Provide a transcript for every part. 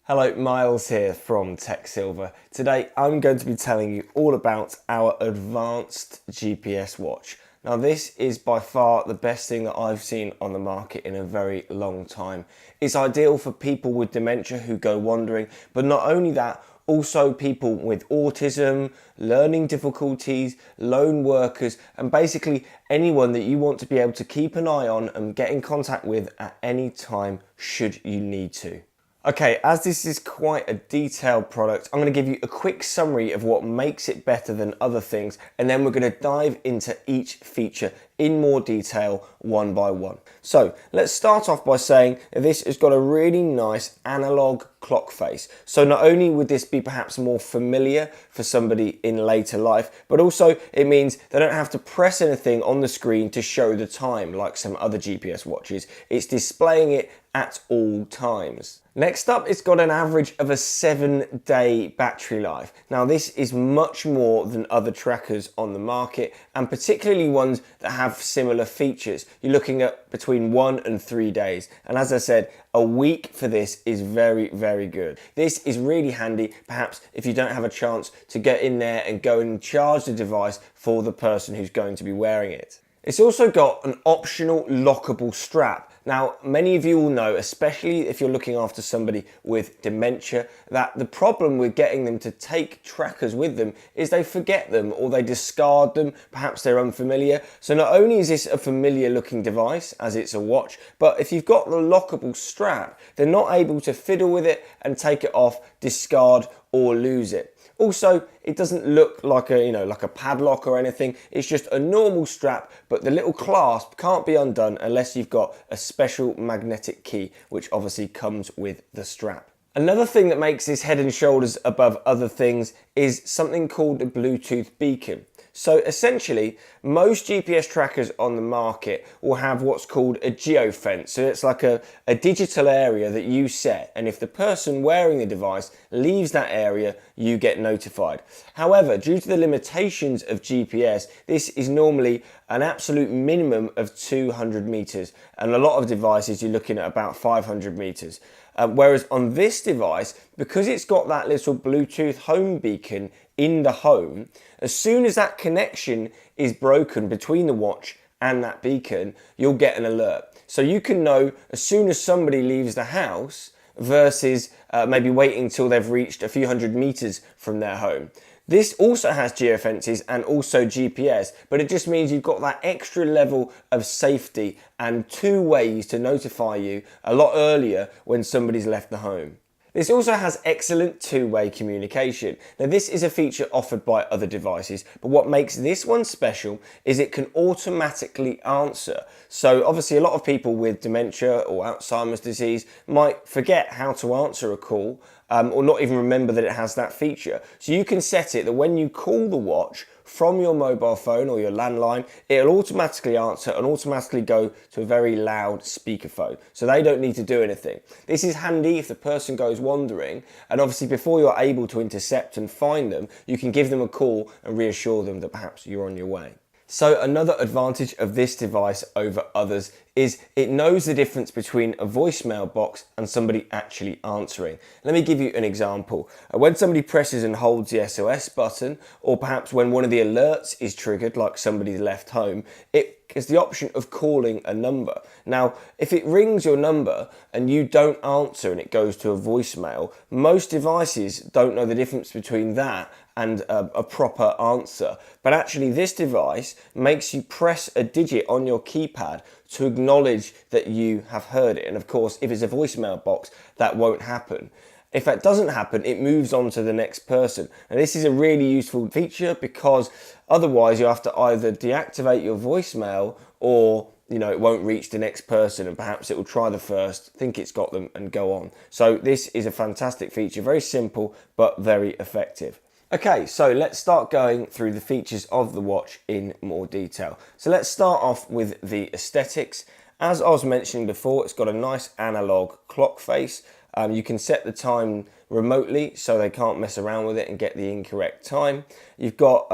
Hello, Miles here from Tech Silver. Today I'm going to be telling you all about our advanced GPS watch. Now this is by far the best thing that I've seen on the market in a very long time. It's ideal for people with dementia who go wandering, but not only that, also people with autism, learning difficulties, lone workers, and basically anyone that you want to be able to keep an eye on and get in contact with at any time should you need to. Okay, as this is quite a detailed product, I'm going to give you a quick summary of what makes it better than other things, and then we're going to dive into each feature in more detail one by one. So let's start off by saying that this has got a really nice analog clock face. So not only would this be perhaps more familiar for somebody in later life, but also it means they don't have to press anything on the screen to show the time like some other GPS watches. It's displaying it at all times. Next up, it's got an average of a 7-day battery life. Now this is much more than other trackers on the market, and particularly ones that have similar features. You're looking at between 1 and 3 days. And as I said, a week for this is very, very good. This is really handy, perhaps if you don't have a chance to get in there and go and charge the device for the person who's going to be wearing it. It's also got an optional lockable strap. Now, many of you will know, especially if you're looking after somebody with dementia, that the problem with getting them to take trackers with them is they forget them or they discard them, perhaps they're unfamiliar. So not only is this a familiar looking device, as it's a watch, but if you've got the lockable strap, they're not able to fiddle with it and take it off, discard or lose it. Also, it doesn't look like a padlock or anything. It's just a normal strap, but the little clasp can't be undone unless you've got a special magnetic key, which obviously comes with the strap. Another thing that makes this head and shoulders above other things is something called a Bluetooth beacon. So essentially, most GPS trackers on the market will have what's called a geofence. So it's like a digital area that you set, and if the person wearing the device leaves that area, you get notified. However, due to the limitations of GPS, this is normally an absolute minimum of 200 meters, and a lot of devices you're looking at about 500 meters. Whereas on this device, because it's got that little Bluetooth home beacon in the home, as soon as that connection is broken between the watch and that beacon, you'll get an alert. So you can know as soon as somebody leaves the house versus maybe waiting until they've reached a few hundred meters from their home. This also has geofences and also GPS, but it just means you've got that extra level of safety and 2 ways to notify you a lot earlier when somebody's left the home. This also has excellent 2-way communication. Now this is a feature offered by other devices, but what makes this one special is it can automatically answer. So obviously a lot of people with dementia or Alzheimer's disease might forget how to answer a call or not even remember that it has that feature. So you can set it that when you call the watch from your mobile phone or your landline, it'll automatically answer and automatically go to a very loud speakerphone. So they don't need to do anything. This is handy if the person goes wandering, and obviously before you're able to intercept and find them, you can give them a call and reassure them that perhaps you're on your way. So another advantage of this device over others is it knows the difference between a voicemail box and somebody actually answering. Let me give you an example. When somebody presses and holds the SOS button, or perhaps when one of the alerts is triggered, like somebody's left home, it is the option of calling a number. Now, if it rings your number and you don't answer and it goes to a voicemail, most devices don't know the difference between that and a proper answer. But actually this device makes you press a digit on your keypad to acknowledge that you have heard it. And of course, if it's a voicemail box, that won't happen. If that doesn't happen, it moves on to the next person. And this is a really useful feature because otherwise you have to either deactivate your voicemail or it won't reach the next person and perhaps it will try the first, think it's got them and go on. So this is a fantastic feature, very simple but very effective. Okay, so let's start going through the features of the watch in more detail. So let's start off with the aesthetics. As I was mentioning before, it's got a nice analog clock face. You can set the time remotely so they can't mess around with it and get the incorrect time. You've got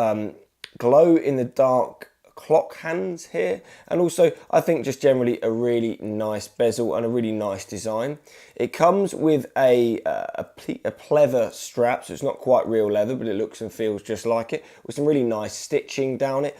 glow in the dark clock hands here, and also I think just generally a really nice bezel and a really nice design. It comes with a pleather strap, so it's not quite real leather, but it looks and feels just like it, with some really nice stitching down it.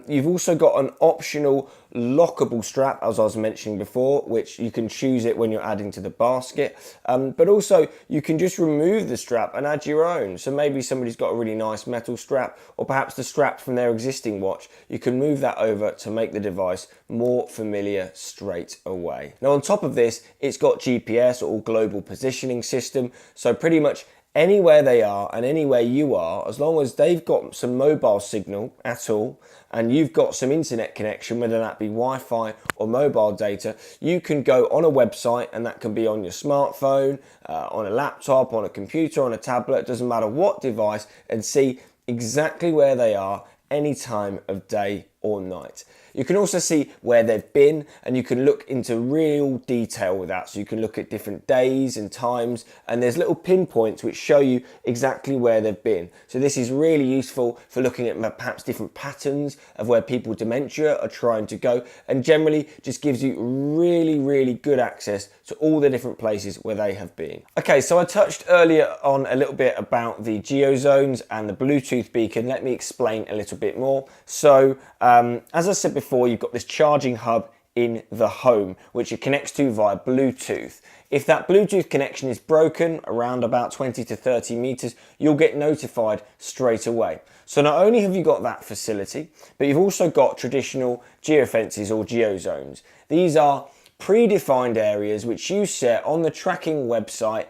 You've also got an optional lockable strap, as I was mentioning before, which you can choose it when you're adding to the basket, but also you can just remove the strap and add your own. So maybe somebody's got a really nice metal strap, or perhaps the strap from their existing watch, you can move that over to make the device more familiar straight away. Now on top of this, it's got GPS, or global positioning system, so pretty much anywhere they are and anywhere you are, as long as they've got some mobile signal at all and you've got some internet connection, whether that be Wi-Fi or mobile data, you can go on a website, and that can be on your smartphone, on a laptop, on a computer, on a tablet, doesn't matter what device, and see exactly where they are any time of day or night. You can also see where they've been, and you can look into real detail with that. So you can look at different days and times, and there's little pinpoints which show you exactly where they've been. So this is really useful for looking at perhaps different patterns of where people with dementia are trying to go, and generally just gives you really good access to all the different places where they have been. Okay, so I touched earlier on a little bit about the geozones and the Bluetooth beacon. Let me explain a little bit more. So as I said before, you've got this charging hub in the home, which it connects to via Bluetooth. If that Bluetooth connection is broken around about 20 to 30 meters, you'll get notified straight away. So not only have you got that facility, but you've also got traditional geofences or geozones. These are predefined areas which you set on the tracking website.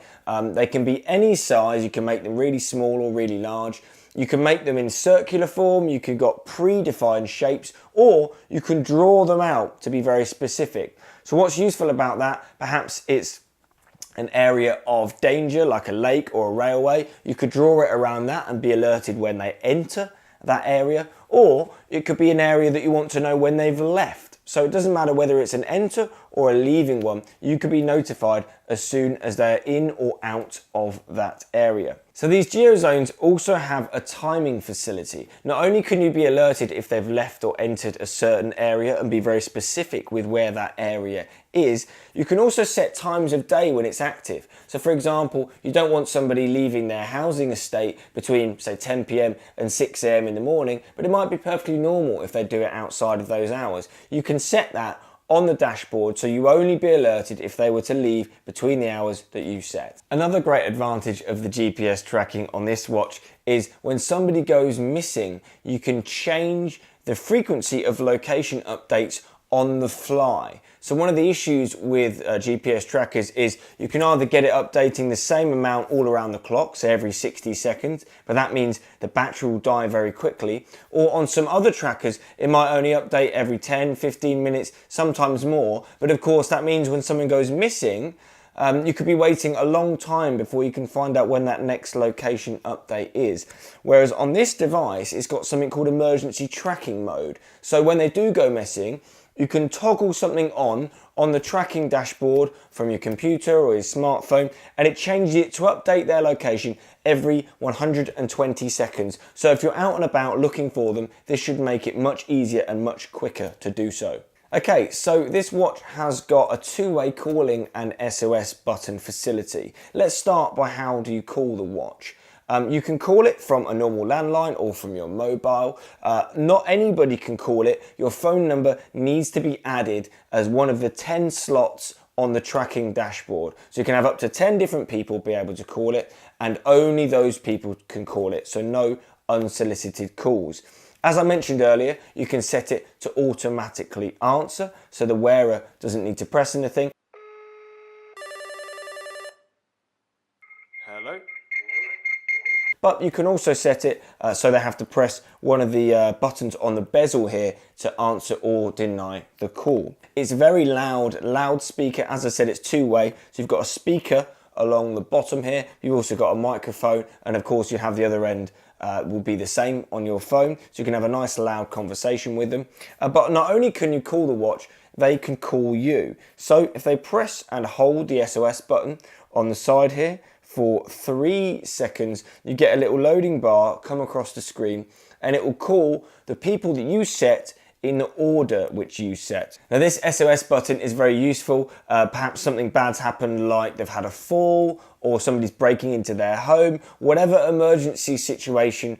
They can be any size. You can make them really small or really large. You can make them in circular form, you can got predefined shapes, or you can draw them out to be very specific. So what's useful about that, perhaps it's an area of danger like a lake or a railway. You could draw it around that and be alerted when they enter that area, or it could be an area that you want to know when they've left. So it doesn't matter whether it's an enter or a leaving one, you could be notified as soon as they're in or out of that area. So these geozones also have a timing facility. Not only can you be alerted if they've left or entered a certain area and be very specific with where that area is, you can also set times of day when it's active. So for example, you don't want somebody leaving their housing estate between say 10 p.m. and 6 a.m. in the morning, but it might be perfectly normal if they do it outside of those hours. You can set that on the dashboard, so you only be alerted if they were to leave between the hours that you set. Another great advantage of the GPS tracking on this watch is when somebody goes missing, you can change the frequency of location updates on the fly. So one of the issues with GPS trackers is you can either get it updating the same amount all around the clock, so every 60 seconds, but that means the battery will die very quickly, or on some other trackers it might only update every 10, 15 minutes, sometimes more, but of course that means when someone goes missing, you could be waiting a long time before you can find out when that next location update is. Whereas on this device, it's got something called emergency tracking mode. So when they do go missing, you can toggle something on the tracking dashboard from your computer or your smartphone, and it changes it to update their location every 120 seconds. So if you're out and about looking for them, this should make it much easier and much quicker to do so. Okay, so this watch has got a two-way calling and SOS button facility. Let's start by how do you call the watch. You can call it from a normal landline or from your mobile. Not anybody can call it. Your phone number needs to be added as one of the 10 slots on the tracking dashboard. So you can have up to 10 different people be able to call it, and only those people can call it. So no unsolicited calls. As I mentioned earlier, you can set it to automatically answer, so the wearer doesn't need to press anything. Hello? But you can also set it so they have to press one of the buttons on the bezel here to answer or deny the call. It's very loud, loudspeaker. As I said, it's two-way. So you've got a speaker along the bottom here. You've also got a microphone, and of course you have the other end will be the same on your phone, so you can have a nice loud conversation with them. But not only can you call the watch, they can call you. So if they press and hold the SOS button on the side here for 3 seconds, you get a little loading bar come across the screen, and it will call the people that you set in the order which you set. Now this SOS button is very useful. Perhaps something bad's happened, like they've had a fall or somebody's breaking into their home. Whatever emergency situation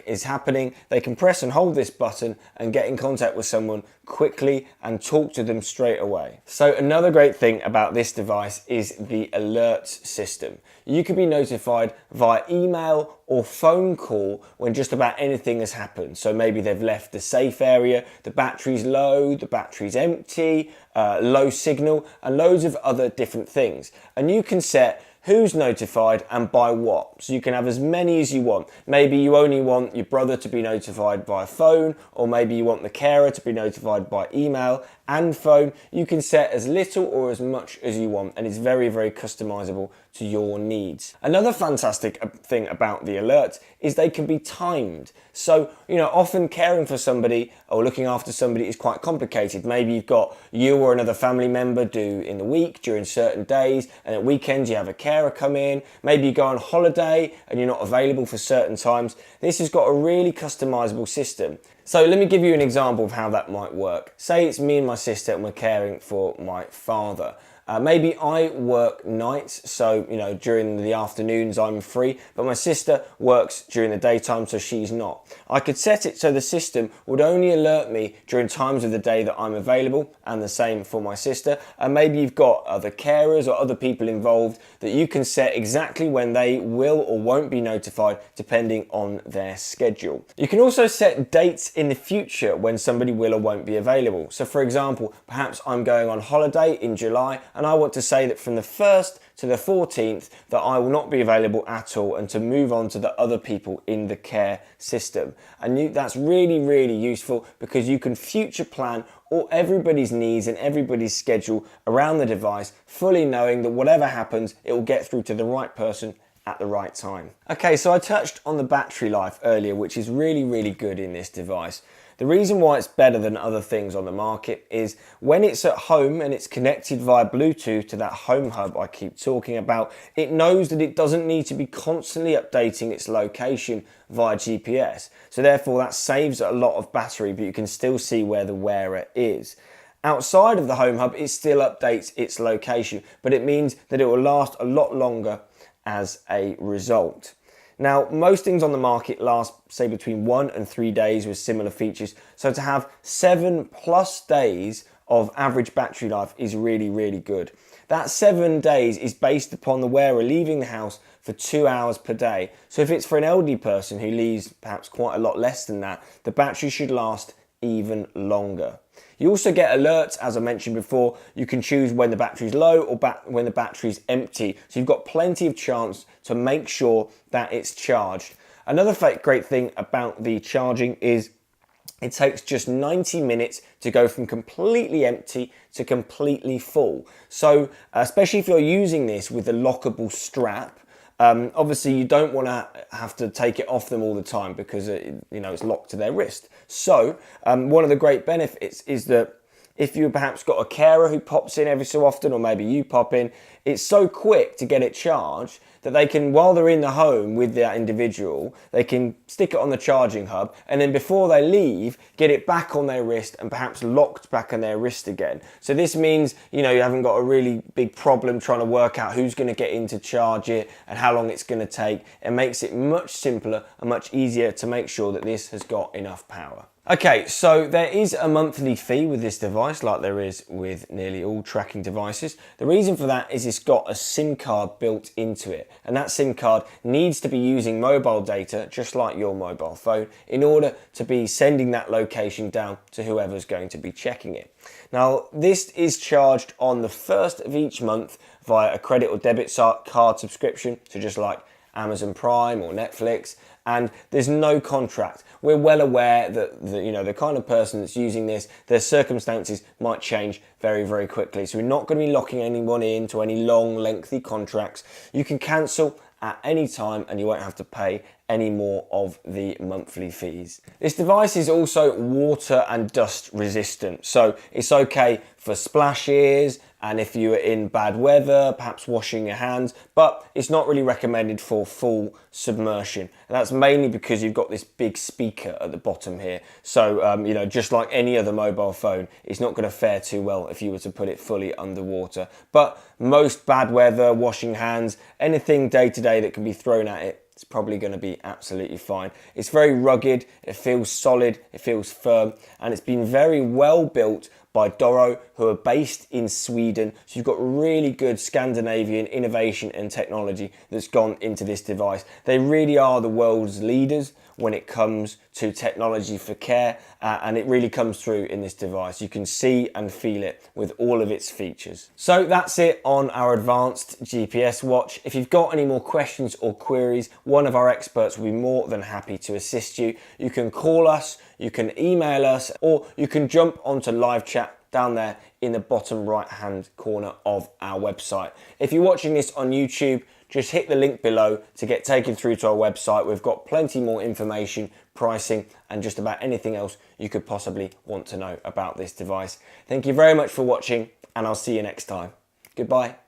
is happening, they can press and hold this button and get in contact with someone quickly and talk to them straight away. So another great thing about this device is the alerts system. You can be notified via email or phone call when just about anything has happened. So maybe they've left the safe area, the battery's low, the battery's empty, low signal, and loads of other different things. And you can set who's notified and by what. So you can have as many as you want. Maybe you only want your brother to be notified by phone, or maybe you want the carer to be notified by email and phone. You can set as little or as much as you want, and it's very, very customizable to your needs. Another fantastic thing about the alerts is they can be timed. So, often caring for somebody or looking after somebody is quite complicated. Maybe you've got you or another family member due in the week during certain days, and at weekends you have a carer come in. Maybe you go on holiday and you're not available for certain times. This has got a really customizable system. So let me give you an example of how that might work. Say it's me and my sister and we're caring for my father. Maybe I work nights, so during the afternoons I'm free, but my sister works during the daytime, so she's not. I could set it so the system would only alert me during times of the day that I'm available, and the same for my sister. And maybe you've got other carers or other people involved that you can set exactly when they will or won't be notified depending on their schedule. You can also set dates in the future when somebody will or won't be available. So for example, perhaps I'm going on holiday in July, and I want to say that from the 1st to the 14th that I will not be available at all, and to move on to the other people in the care system. And that's really, really useful because you can future plan all everybody's needs and everybody's schedule around the device, fully knowing that whatever happens, it will get through to the right person at the right time. Okay, so I touched on the battery life earlier, which is really, really good in this device. The reason why it's better than other things on the market is when it's at home and it's connected via Bluetooth to that home hub I keep talking about, it knows that it doesn't need to be constantly updating its location via GPS. So therefore that saves a lot of battery, but you can still see where the wearer is. Outside of the home hub, it still updates its location, but it means that it will last a lot longer as a result. Now, most things on the market last, say, between 1 and 3 days with similar features. So to have 7+ days of average battery life is really, really good. That 7 days is based upon the wearer leaving the house for 2 hours per day. So if it's for an elderly person who leaves perhaps quite a lot less than that, the battery should last even longer. You also get alerts, as I mentioned before. You can choose when the battery's low or when the battery's empty. So you've got plenty of chance to make sure that it's charged. Another great thing about the charging is it takes just 90 minutes to go from completely empty to completely full. So especially if you're using this with a lockable strap, obviously you don't want to have to take it off them all the time because it's locked to their wrist. So one of the great benefits is that if you perhaps got a carer who pops in every so often, or maybe you pop in, it's so quick to get it charged that they can, while they're in the home with that individual, they can stick it on the charging hub, and then before they leave, get it back on their wrist and perhaps locked back on their wrist again. So this means, you haven't got a really big problem trying to work out who's going to get in to charge it and how long it's going to take. It makes it much simpler and much easier to make sure that this has got enough power. Okay, so there is a monthly fee with this device, like there is with nearly all tracking devices. The reason for that is it's got a SIM card built into it, and that SIM card needs to be using mobile data, just like your mobile phone, in order to be sending that location down to whoever's going to be checking it. Now, this is charged on the 1st of each month via a credit or debit card subscription, so just like Amazon Prime or Netflix, and there's no contract. We're well aware that the kind of person that's using this, their circumstances might change very, very quickly. So we're not going to be locking anyone into any long, lengthy contracts. You can cancel at any time and you won't have to pay any more of the monthly fees. This device is also water and dust resistant, so it's okay for splashes and if you are in bad weather, perhaps washing your hands, but it's not really recommended for full submersion. And that's mainly because you've got this big speaker at the bottom here. So, you know, just like any other mobile phone, it's not going to fare too well if you were to put it fully underwater. But most bad weather, washing hands, anything day to day that can be thrown at it, it's probably going to be absolutely fine. It's very rugged, it feels solid, it feels firm, and it's been very well built by Doro, who are based in Sweden. So you've got really good Scandinavian innovation and technology that's gone into this device. They really are the world's leaders when it comes to technology for care, and it really comes through in this device. You can see and feel it with all of its features. So that's it on our advanced GPS watch. If you've got any more questions or queries, one of our experts will be more than happy to assist you. You can call us, you can email us, or you can jump onto live chat down there in the bottom right hand corner of our website. If you're watching this on YouTube, just hit the link below to get taken through to our website. We've got plenty more information, pricing, and just about anything else you could possibly want to know about this device. Thank you very much for watching, and I'll see you next time. Goodbye.